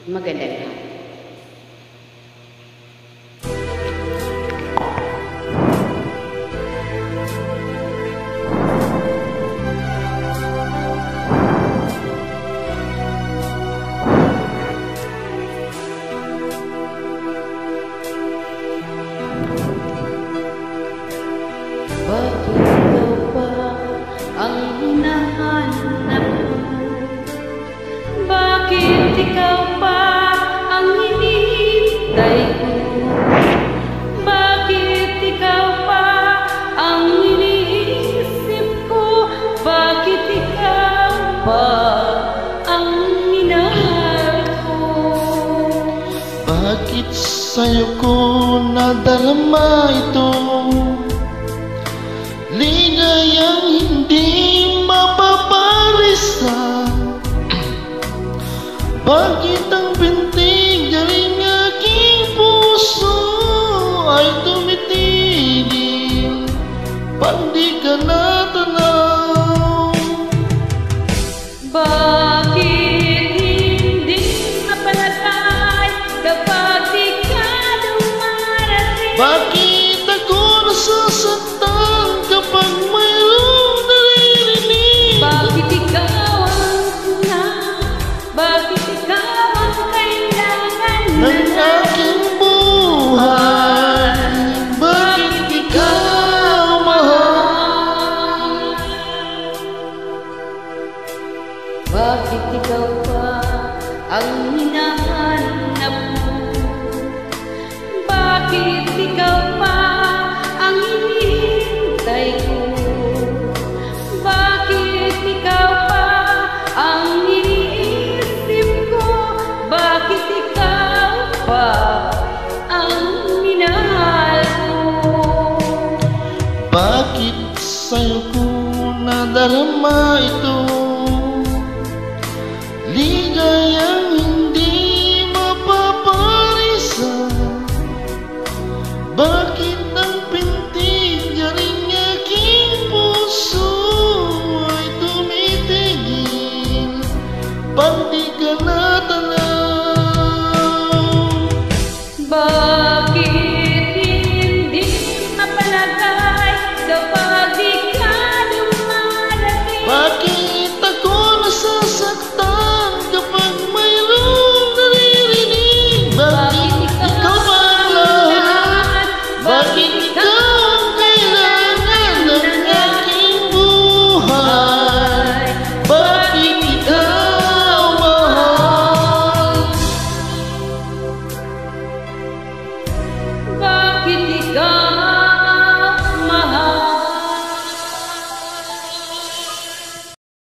Magandang hapon. Bakit ikaw pa ang hinahanap ko? Bakit ikaw pa ang hinihintay ko? Bakit ikaw pa ang iniisip ko? Bakit ikaw pa ang minahal ko? Bakit sa'yo ko nadarama ito? Ligayang hindi mapaparisan. Bakit ang bintig galing aking puso ay tumitigil pag di ka natanaw? Bakit hindi mapalatay kapag di ka dumarating? Bakit ako nasasaktan kapag mayroong naririnig? Bakit ikaw ang una? Bakit ikaw ang kailangan ng aking buhay? Bakit ikaw mahal? Bakit ikaw pa ang hinahanap mo? Bakit ikaw pa ang hinihintay ko? Bakit ikaw pa ang iniisip ko? Bakit ikaw pa ang minahal ko? Bakit sa'yo ko nadarama ito? Ligay